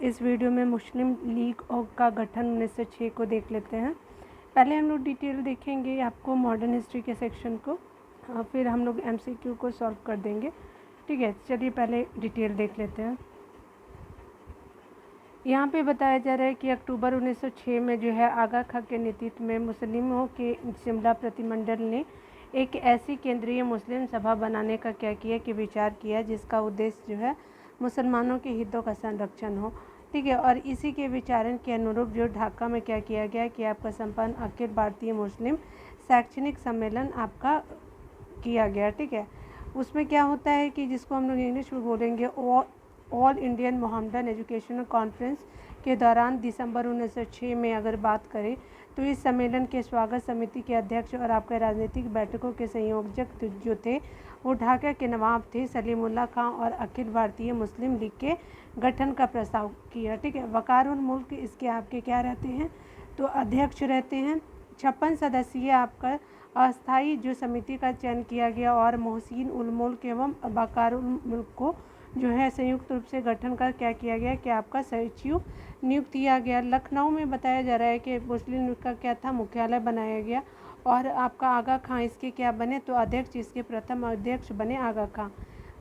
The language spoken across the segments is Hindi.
इस वीडियो में मुस्लिम लीग का गठन 1906 को देख लेते हैं। पहले हम लोग डिटेल देखेंगे आपको मॉडर्न हिस्ट्री के सेक्शन को, फिर हम लोग एमसीक्यू को सॉल्व कर देंगे। ठीक है, चलिए पहले डिटेल देख लेते हैं। यहाँ पे बताया जा रहा है कि अक्टूबर 1906 में जो है आगा खां के नेतृत्व में मुस्लिमों के शिमला प्रतिमंडल ने एक ऐसी केंद्रीय मुस्लिम सभा बनाने का क्या किया कि विचार किया जिसका उद्देश्य जो है मुसलमानों के हितों का संरक्षण हो। ठीक है, और इसी के विचारण के अनुरूप जो ढाका में क्या किया गया कि आपका संपन्न अखिल भारतीय मुस्लिम शैक्षणिक सम्मेलन आपका किया गया। ठीक है, उसमें क्या होता है कि जिसको हम लोग इंग्लिश में बोलेंगे all Indian Mohammedan educational conference के दौरान दिसंबर 1906 में अगर बात करें तो इस सम्मेलन के स्वागत समिति के अध्यक्ष और आपके राजनीतिक बैठकों के संयोजक जो थे वो ढाका के नवाब थे सलीमुल्लाह खां और अखिल भारतीय मुस्लिम लीग के गठन का प्रस्ताव किया। ठीक है, वकारुल मुल्क इसके आपके क्या रहते हैं तो अध्यक्ष रहते हैं। 56 सदस्यीय आपका अस्थायी जो समिति का चयन किया गया और मोहसिन उल मुल्क एवं वकारुल मुल्क को जो है संयुक्त रूप से गठन का क्या किया गया कि आपका सचिव नियुक्त किया गया। लखनऊ में बताया जा रहा है कि मुस्लिम लीग का क्या था मुख्यालय बनाया गया और आपका आगा खां इसके क्या बने तो अध्यक्ष, इसके प्रथम अध्यक्ष बने आगा खां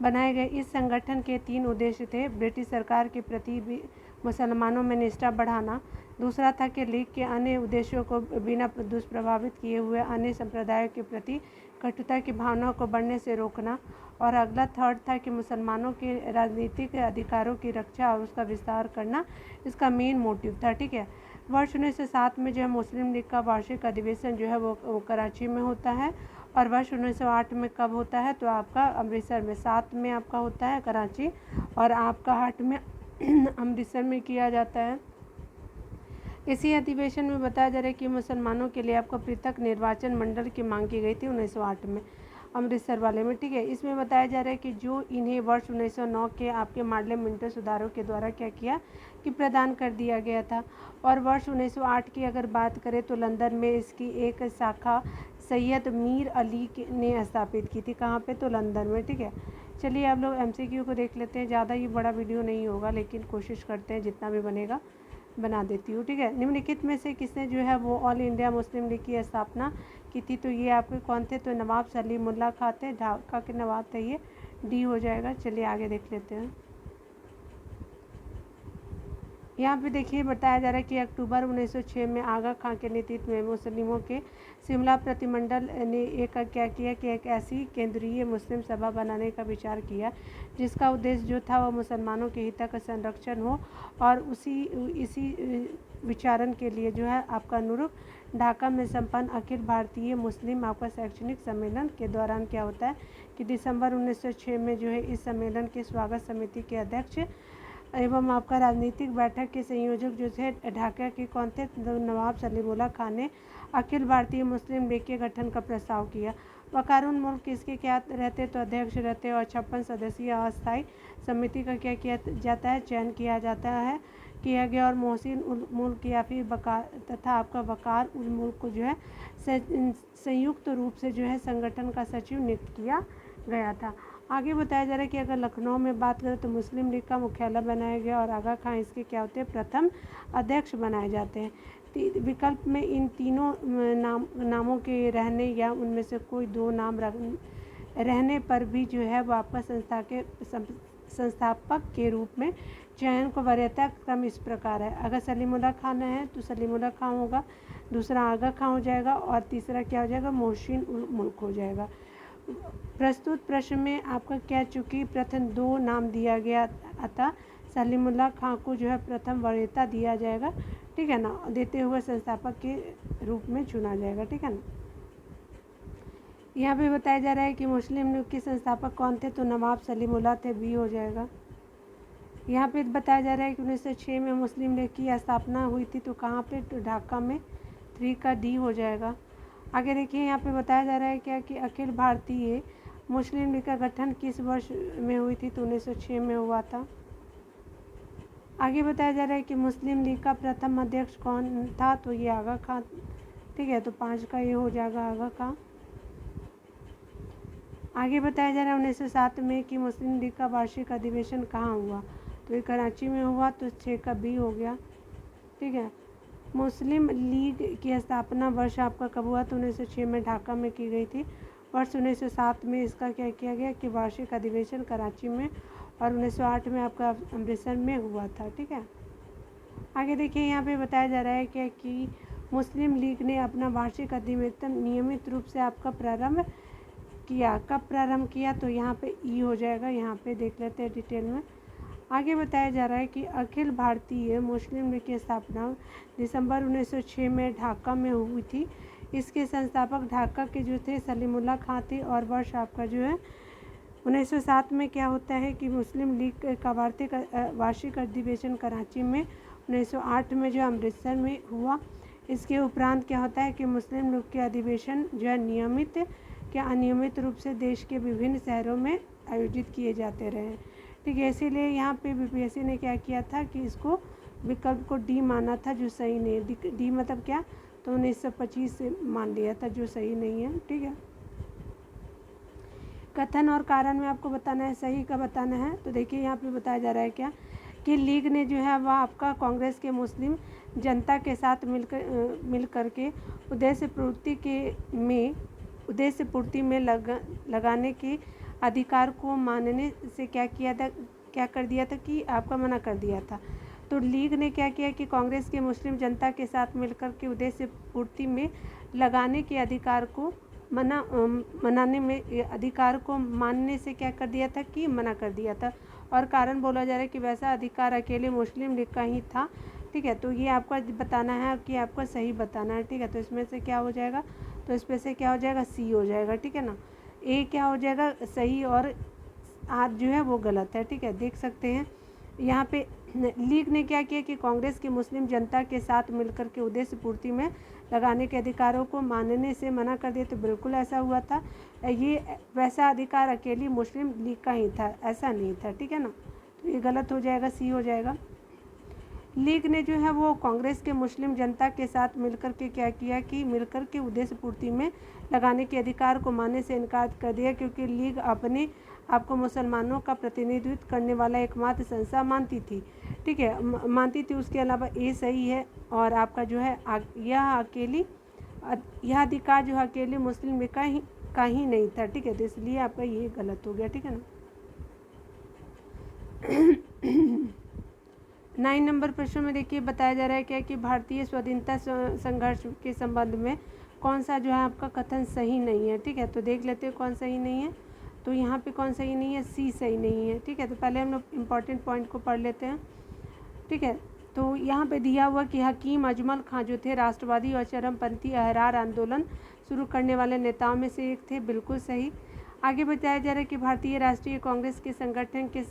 बनाए गए। इस संगठन के 3 उद्देश्य थे। ब्रिटिश सरकार के प्रति भी मुसलमानों में निष्ठा बढ़ाना, दूसरा था कि लीग के अन्य उद्देश्यों को बिना दुष्प्रभावित किए हुए अन्य संप्रदायों के प्रति कटुता की भावना को बढ़ने से रोकना, और अगला थर्ड था कि मुसलमानों के राजनीतिक अधिकारों की रक्षा और उसका विस्तार करना इसका मेन मोटिव था। ठीक है, वर्ष 1907 में जो है मुस्लिम लीग का वार्षिक अधिवेशन जो है वो कराची में होता है और वर्ष 1908 में कब होता है तो आपका अमृतसर में, 7 में आपका होता है कराची और आपका 8 में अमृतसर में किया जाता है। इसी अधिवेशन में बताया जा रहा है कि मुसलमानों के लिए आपको पृथक निर्वाचन मंडल की मांग की गई थी 1908 में अमृतसर वाले में। ठीक है, इसमें बताया जा रहा है कि जो इन्हें वर्ष 1909 के आपके माडले मिंटो सुधारों के द्वारा क्या किया कि प्रदान कर दिया गया था। और वर्ष 1908 की अगर बात करें तो लंदन में इसकी एक शाखा सैयद मीर अली ने स्थापित की थी। कहाँ पे तो लंदन में। ठीक है, चलिए आप लोग एमसीक्यू को देख लेते हैं। ज़्यादा ये बड़ा वीडियो नहीं होगा लेकिन कोशिश करते हैं जितना भी बनेगा बना देती हूँ। ठीक है, निम्नलिखित में से किसने जो है वो ऑल इंडिया मुस्लिम लीग की स्थापना की थी तो ये आपके कौन थे तो नवाब सलीमुल्लाह खां थे, ढाका के नवाब थे, ये डी हो जाएगा। चलिए आगे देख लेते हैं। यहाँ पे देखिए बताया जा रहा है कि अक्टूबर 1906 में आगा खां के नेतृत्व में मुस्लिमों के शिमला प्रतिमंडल ने एक क्या किया कि एक ऐसी केंद्रीय मुस्लिम सभा बनाने का विचार किया जिसका उद्देश्य जो था वो मुसलमानों के हित का संरक्षण हो और इसी विचारण के लिए जो है आपका अनुरूप ढाका में संपन्न अखिल भारतीय मुस्लिम आपका शैक्षणिक सम्मेलन के दौरान क्या होता है कि दिसंबर 1906 में जो है इस सम्मेलन के स्वागत समिति के अध्यक्ष एवं आपका राजनीतिक बैठक के संयोजक जो थे ढाका के कौन थे नवाब सलीमुल्लाह खां ने अखिल भारतीय मुस्लिम लीग के गठन का प्रस्ताव किया। वकारुल मुल्क इसके क्या रहते तो अध्यक्ष रहते और 56 सदस्यीय अस्थायी समिति का क्या किया जाता है चयन किया गया और मोहसिन उल मुल्क या फिर वकार तथा आपका वकार उल मुल्क को जो है संयुक्त रूप से जो है संगठन का सचिव नियुक्त किया गया था। आगे बताया जा रहा है कि अगर लखनऊ में बात करें तो मुस्लिम लीग का मुख्यालय बनाया गया और आगा खां इसके क्या होते हैं प्रथम अध्यक्ष बनाए जाते हैं। विकल्प में इन तीनों नामों के रहने या उनमें से कोई 2 नाम रहने पर भी जो है वो आपका संस्था के संस्थापक के रूप में चयन को वरीयता क्रम इस प्रकार है। अगर सलीमुल्लाह खान है तो सलीमुल्लाह खान होगा, दूसरा आगा खां हो जाएगा और तीसरा क्या हो जाएगा मोहसिन उल मुल्क हो जाएगा। प्रस्तुत प्रश्न में आपका क्या चूँकि प्रथम 2 नाम दिया गया अतः सलीमुल्लाह खां को जो है प्रथम वरीयता दिया जाएगा। ठीक है ना, देते हुए संस्थापक के रूप में चुना जाएगा। ठीक है ना, यहाँ पे बताया जा रहा है कि मुस्लिम लीग के संस्थापक कौन थे तो नवाब सलीमुल्लाह थे, बी हो जाएगा। यहाँ पे बताया जा रहा है कि 1906 में मुस्लिम लीग की स्थापना हुई थी तो कहाँ पे तो ढाका में, 3 का डी हो जाएगा। आगे देखिए यहाँ पे बताया जा रहा है क्या कि अखिल भारतीय मुस्लिम लीग का गठन किस वर्ष में हुई थी तो 1906 में हुआ था। आगे बताया जा रहा है कि मुस्लिम लीग का प्रथम अध्यक्ष कौन था तो ये आगा खां। ठीक है, तो 5 का ये हो जाएगा आगा खां। आगे बताया जा रहा है 1907 में कि मुस्लिम लीग का वार्षिक अधिवेशन कहाँ हुआ तो ये कराची में हुआ, तो 6 का बी हो गया। ठीक है। मुस्लिम लीग की स्थापना वर्ष आपका कब हुआ? तो 1906 में ढाका में की गई थी। वर्ष 1907 में इसका क्या किया गया कि वार्षिक अधिवेशन कराची में, और 1908 में आपका अमृतसर में हुआ था। ठीक है। आगे देखिए, यहाँ पे बताया जा रहा है कि मुस्लिम लीग ने अपना वार्षिक अधिवेशन नियमित रूप से आपका प्रारंभ किया। कब प्रारंभ किया? तो यहाँ पे ई हो जाएगा। यहाँ पे देख लेते हैं डिटेल में। आगे बताया जा रहा है कि अखिल भारतीय मुस्लिम लीग की स्थापना दिसंबर 1906 में ढाका में हुई थी। इसके संस्थापक ढाका के जो थे सलीमुल्लाह खां थे, और वर्ष आपका जो है 1907 में क्या होता है कि मुस्लिम लीग का वार्षिक अधिवेशन कराची में, 1908 में जो अमृतसर में हुआ। इसके उपरांत क्या होता है कि मुस्लिम लीग के अधिवेशन जो है नियमित या अनियमित रूप से देश के विभिन्न शहरों में आयोजित किए जाते रहे। ठीक है। इसीलिए यहाँ पे बीपीएससी ने क्या किया था कि इसको विकल्प को डी माना था, जो सही नहीं है। डी मतलब क्या? तो 1925 से मान लिया था, जो सही नहीं है। ठीक है। कथन और कारण में आपको बताना है, सही का बताना है। तो देखिए, यहाँ पे बताया जा रहा है क्या कि लीग ने जो है वह आपका कांग्रेस के मुस्लिम जनता के साथ मिल करके उद्देश्य पूर्ति में लगाने के अधिकार को मानने से क्या कर दिया था कि आपका मना कर दिया था। तो लीग ने क्या किया कि कांग्रेस के मुस्लिम जनता के साथ मिलकर के उद्देश्य पूर्ति में लगाने के अधिकार को अधिकार को मानने से क्या कर दिया था कि मना कर दिया था। और कारण बोला जा रहा है कि वैसा अधिकार अकेले मुस्लिम लीग का ही था। ठीक है। तो ये आपको बताना है कि आपको सही बताना है। ठीक है। तो इसमें से क्या हो जाएगा? तो इसमें से क्या हो जाएगा? सी हो जाएगा। ठीक है ना। ए क्या हो जाएगा? सही, और आर जो है वो गलत है। ठीक है। देख सकते हैं यहाँ पे लीग ने क्या किया कि कांग्रेस की मुस्लिम जनता के साथ मिलकर के उद्देश्य पूर्ति में लगाने के अधिकारों को मानने से मना कर दिया। तो बिल्कुल ऐसा हुआ था। ये वैसा अधिकार अकेली मुस्लिम लीग का ही था, ऐसा नहीं था। ठीक है ना। तो ये गलत हो जाएगा, सी हो जाएगा। लीग ने जो है वो कांग्रेस के मुस्लिम जनता के साथ मिलकर के क्या किया कि मिलकर के उद्देश्य पूर्ति में लगाने के अधिकार को मानने से इनकार कर दिया, क्योंकि लीग अपने आपको मुसलमानों का प्रतिनिधित्व करने वाला एकमात्र संस्था मानती थी। ठीक है, मानती थी। उसके अलावा ये सही है, और आपका जो है यह अधिकार जो अकेले मुस्लिम लीग का ही नहीं था। ठीक है। तो इसलिए आपका ये गलत हो गया। ठीक है ना। 9 नंबर प्रश्न में देखिए बताया जा रहा है क्या कि भारतीय स्वाधीनता संघर्ष के संबंध में कौन सा जो है आपका कथन सही नहीं है। ठीक है। तो देख लेते हैं कौन सही नहीं है। तो यहाँ पे कौन सही नहीं है? सी सही नहीं है। ठीक है। तो पहले हम लोग इम्पॉर्टेंट पॉइंट को पढ़ लेते हैं। ठीक है। तो यहाँ पे दिया हुआ कि हकीम अजमल खां जो थे राष्ट्रवादी और चरमपंथी अहरार आंदोलन शुरू करने वाले नेताओं में से एक थे। बिल्कुल सही। आगे बताया जा रहा है कि भारतीय राष्ट्रीय कांग्रेस के संगठन के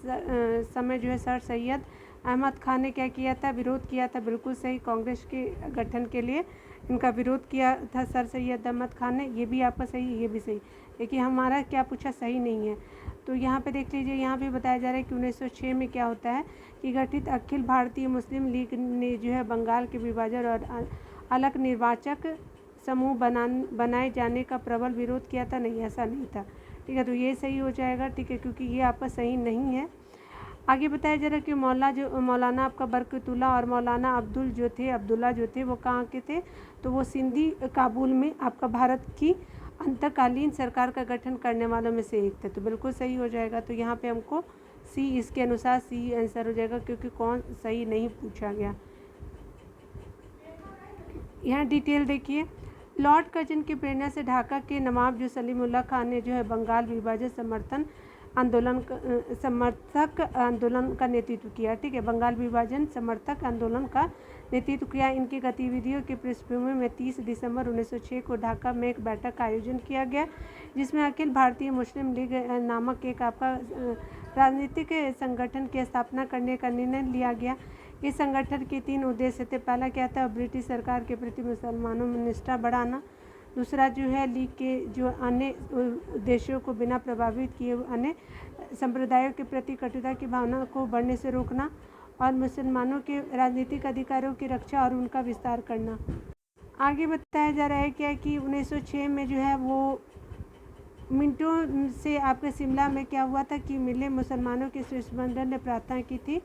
समय जो है सर सैयद अहमद खान ने क्या किया था? विरोध किया था। बिल्कुल सही। कांग्रेस के गठन के लिए इनका विरोध किया था सर सैयद अहमद खान ने। ये भी आपका सही, ये भी सही। देखिए हमारा क्या पूछा? सही नहीं है। तो यहाँ पे देख लीजिए, यहाँ पे बताया जा रहा है कि 1906 में क्या होता है कि गठित अखिल भारतीय मुस्लिम लीग ने जो है बंगाल के विभाजन और अलग निर्वाचक समूह बनाए जाने का प्रबल विरोध किया था। नहीं, ऐसा नहीं था। ठीक है। तो ये सही हो जाएगा। ठीक है, क्योंकि ये आपका सही नहीं है। आगे बताया जा रहा है कि मौलाना आपका बरकतुल्लाह और मौलाना अब्दुल्ला जो थे वो कहाँ के थे? तो वो सिंधी काबुल में आपका भारत की अंतकालीन सरकार का गठन करने वालों में से एक थे। तो बिल्कुल सही हो जाएगा। तो यहाँ पे हमको सी, इसके अनुसार सी आंसर हो जाएगा, क्योंकि कौन सही नहीं पूछा गया। यहाँ डिटेल देखिए। लॉर्ड कर्जन की प्रेरणा से ढाका के नवाब जो सलीमुल्लाह खान ने जो है बंगाल विभाजन समर्थक आंदोलन का नेतृत्व किया। ठीक है। बंगाल विभाजन समर्थक आंदोलन का नेतृत्व किया। इनकी गतिविधियों की पृष्ठभूमि में 30 दिसंबर 1906 को ढाका में एक बैठक का आयोजन किया गया, जिसमें अखिल भारतीय मुस्लिम लीग नामक एक आपका राजनीतिक संगठन की स्थापना करने का निर्णय लिया गया। इस संगठन के 3 उद्देश्य थे। पहला क्या था? ब्रिटिश सरकार के प्रति मुसलमानों में निष्ठा बढ़ाना। दूसरा जो है लीग के जो अन्य उद्देश्यों को बिना प्रभावित किए अन्य संप्रदायों के प्रति कटुता की भावना को बढ़ने से रोकना, और मुसलमानों के राजनीतिक अधिकारों की रक्षा और उनका विस्तार करना। आगे बताया जा रहा है क्या कि 1906 में जो है वो मिनटों से आपके शिमला में क्या हुआ था कि मिले मुसलमानों के शिष्टमंडल ने प्रार्थना की थी।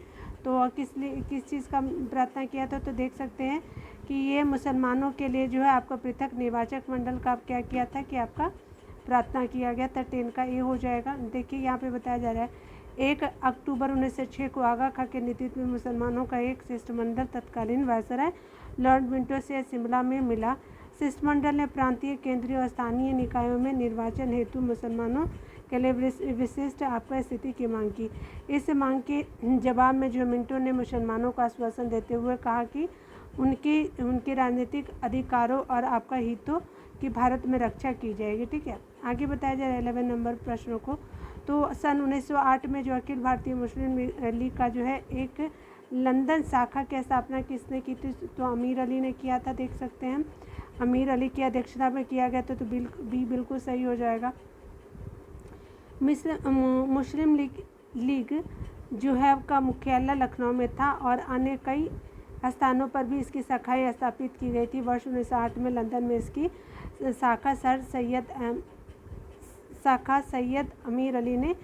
तो किस चीज़ का प्रार्थना किया था, तो देख सकते हैं कि ये मुसलमानों के लिए जो है आपका पृथक निर्वाचक मंडल का क्या किया था कि आपका प्रार्थना किया गया था। 10 का ए हो जाएगा। देखिए यहाँ पे बताया जा रहा है 1 अक्टूबर 1906 को आगा खां के नेतृत्व में मुसलमानों का एक शिष्टमंडल तत्कालीन वायसराय लॉर्ड मिंटो से शिमला में मिला। शिष्टमंडल ने प्रांतीय, केंद्रीय और स्थानीय निकायों में निर्वाचन हेतु मुसलमानों के लिए विशिष्ट आपका स्थिति की मांग की। इस मांग के जवाब में जो मिंटो ने मुसलमानों को आश्वासन देते हुए कहा कि उनके राजनीतिक अधिकारों और आपका हितों की भारत में रक्षा की जाएगी। ठीक है, आगे बताया जा रहा है 11 नंबर प्रश्नों को। तो सन 1908 में जो अखिल भारतीय मुस्लिम लीग का जो है एक लंदन शाखा की स्थापना किसने की थी, तो अमीर अली ने किया था। देख सकते हैं अमीर अली की अध्यक्षता में किया गया था, तो बी बिल्कुल सही हो जाएगा। मुस्लिम लीग जो है का मुख्यालय लखनऊ में था और अन्य कई स्थानों पर भी इसकी शाखाएं स्थापित की गई थी। वर्ष 1908 में लंदन में इसकी शाखा सैयद अमीर अली ने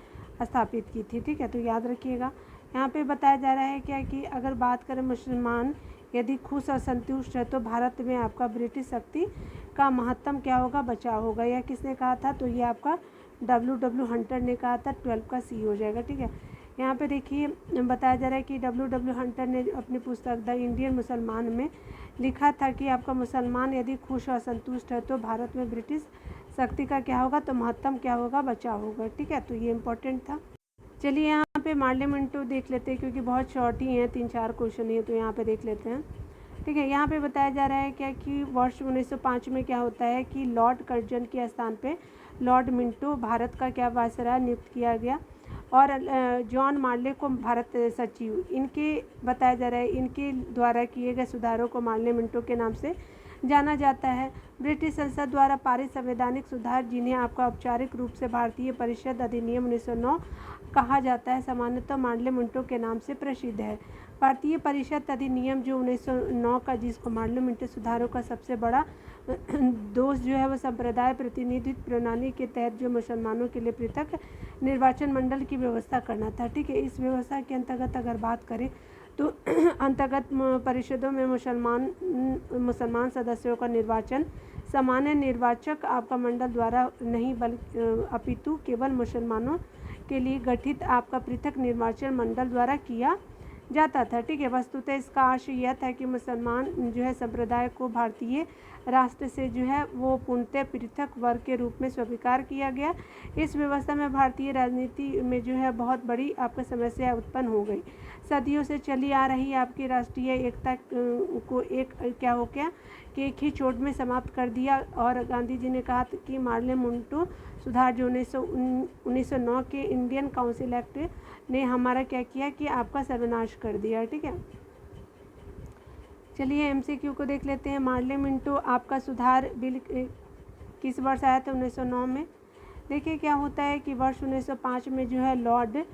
स्थापित की थी। ठीक है, तो याद रखिएगा। यहाँ पे बताया जा रहा है क्या कि अगर बात करें मुसलमान यदि खुश और संतुष्ट है तो भारत में आपका ब्रिटिश शक्ति का महत्तम क्या होगा, बचाव होगा। यह किसने कहा था, तो ये आपका W हंटर ने कहा था। 12 का सी हो जाएगा। ठीक है, यहाँ पे देखिए बताया जा रहा है कि W हंटर ने अपनी पुस्तक द इंडियन मुसलमान में लिखा था कि आपका मुसलमान यदि खुश और संतुष्ट है तो भारत में ब्रिटिश शक्ति का क्या होगा, तो महत्तम क्या होगा, बचाव होगा। ठीक है, तो ये इम्पोर्टेंट था। चलिए यहाँ पे मार्ले मिंटो देख लेते हैं क्योंकि बहुत शॉर्ट ही हैं, 3-4 क्वेश्चन ही है, तो यहाँ पे देख लेते हैं। ठीक है, यहाँ पे बताया जा रहा है क्या कि वर्ष 1905 में क्या होता है कि लॉर्ड कर्जन के स्थान पे लॉर्ड मिंटो भारत का क्या वायसराय नियुक्त किया गया और जॉन मार्ले को भारत सचिव। इनके बताया जा रहा है इनके द्वारा किए गए सुधारों को मार्ले मिंटो के नाम से जाना जाता है। ब्रिटिश संसद द्वारा पारित संवैधानिक सुधार जिन्हें आपका औपचारिक रूप से भारतीय परिषद अधिनियम 1909 कहा जाता है, सामान्यतः मार्ले मिंटो के नाम से प्रसिद्ध है। भारतीय परिषद अधिनियम जो 1909 का, जिसको मार्ले मिंटो सुधारों का सबसे बड़ा दोष जो है वह संप्रदाय प्रतिनिधित्व प्रणाली के तहत जो मुसलमानों के लिए पृथक निर्वाचन मंडल की व्यवस्था करना था। ठीक है, इस व्यवस्था के अंतर्गत अगर बात करें तो अंतर्गत परिषदों में मुसलमान सदस्यों का निर्वाचन सामान्य निर्वाचक आपका मंडल द्वारा नहीं बल्कि अपितु केवल मुसलमानों के लिए गठित आपका पृथक निर्वाचन मंडल द्वारा किया जाता था। ठीक है, वस्तुतः इसका आशय यह था कि मुसलमान जो है संप्रदाय को भारतीय राष्ट्र से जो है वो पूर्णतः पृथक वर्ग के रूप में स्वीकार किया गया। इस व्यवस्था में भारतीय राजनीति में जो है बहुत बड़ी आपका समस्या उत्पन्न हो गई। सदियों से चली आ रही आपकी राष्ट्रीय एकता को एक क्या हो गया कि एक ही चोट में समाप्त कर दिया और गांधी जी ने कहा कि मार्ले मिंटो सुधार जो 1909 के इंडियन काउंसिल एक्ट ने हमारा क्या किया कि आपका सर्वनाश कर दिया। ठीक है, चलिए MCQ को देख लेते हैं। मार्ले मिंटो आपका सुधार बिल किस वर्ष आया था, 1909 में। देखिए क्या होता है कि वर्ष 1905 में जो है लॉर्ड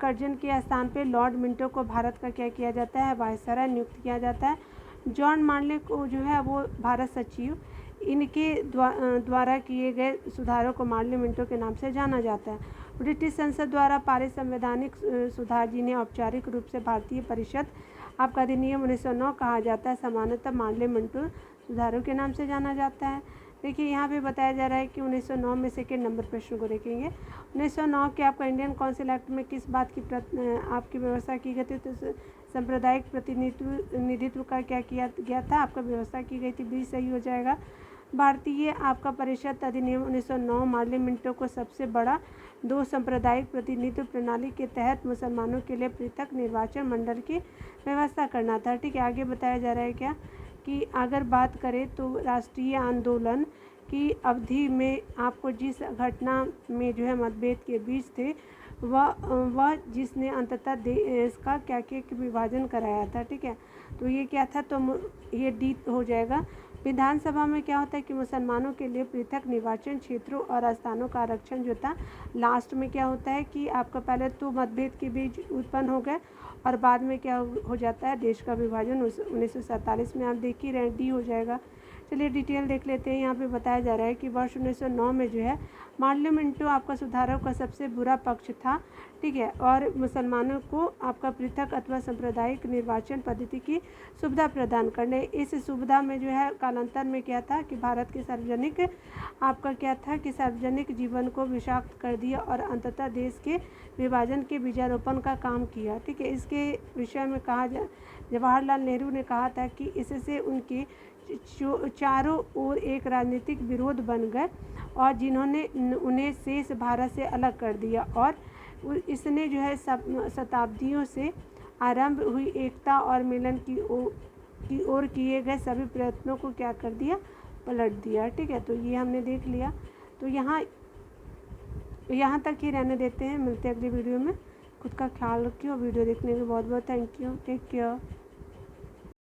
कर्जन के स्थान पे लॉर्ड मिंटो को भारत का क्या किया जाता है, वायसराय नियुक्त किया जाता है। जॉन मार्ले को जो है वो भारत सचिव। इनके द्वारा किए गए सुधारों को मार्ले मिंटो के नाम से जाना जाता है। ब्रिटिश संसद द्वारा पारित संवैधानिक सुधार जिन्हें औपचारिक रूप से भारतीय परिषद आपका अधिनियम 1909 कहा जाता है, सामान्यतः मार्ले मिंटो सुधारों के नाम से जाना जाता है। देखिए यहाँ पे बताया जा रहा है कि 1909 में सेकेंड नंबर प्रश्न को देखेंगे। 1909 के आपका इंडियन काउंसिल एक्ट में किस बात की आपकी व्यवस्था की गई थी, तो सांप्रदायिक प्रतिनिधित्व का क्या किया गया था, आपका व्यवस्था की गई थी। बी सही हो जाएगा। भारतीय आपका परिषद अधिनियम 1909 मार्ले मिंटो को सबसे बड़ा दो सांप्रदायिक प्रतिनिधित्व प्रणाली के तहत मुसलमानों के लिए पृथक निर्वाचन मंडल की व्यवस्था करना था। ठीक है, आगे बताया जा रहा है क्या कि अगर बात करें तो राष्ट्रीय आंदोलन की अवधि में आपको जिस घटना में जो है मतभेद के बीच थे वह जिसने अंततः देश का क्या विभाजन कराया था। ठीक है, तो ये क्या था, तो ये डी हो जाएगा। विधानसभा में क्या होता है कि मुसलमानों के लिए पृथक निर्वाचन क्षेत्रों और स्थानों का आरक्षण जो था, लास्ट में क्या होता है कि आपका पहले तो मतभेद के बीच उत्पन्न हो गए और बाद में क्या हो जाता है, देश का विभाजन 1947 में। आप देख ही रहे, डी हो जाएगा। चलिए डिटेल देख लेते हैं। यहाँ पे बताया जा रहा है कि वर्ष 1909 में जो है मार्ले मिंटो आपका सुधारों का सबसे बुरा पक्ष था। ठीक है। और मुसलमानों को आपका पृथक अथवा सांप्रदायिक निर्वाचन पद्धति की सुविधा प्रदान करने। इस सुविधा में जो है कालांतर में क्या था कि भारत के सार्वजनिक आपका क्या था कि सार्वजनिक जीवन को विषाक्त कर दिया और अंततः देश के विभाजन के बीजारोपण का काम किया। ठीक है। इसके विषय में कहा जवाहरलाल नेहरू ने कहा था कि इससे उनके चारों ओर एक राजनीतिक विरोध बन गए और जिन्होंने उन्हें शेष भारत से अलग कर दिया, और इसने जो है शताब्दियों से आरंभ हुई एकता और मिलन की ओर किए गए सभी प्रयत्नों को क्या कर दिया, पलट दिया। ठीक है। तो ये हमने देख लिया। तो यहाँ तक ही रहने देते हैं। मिलते हैं अगली वीडियो में। खुद का ख्याल रखिए और वीडियो देखने के लिए बहुत बहुत थैंक यू। Take care.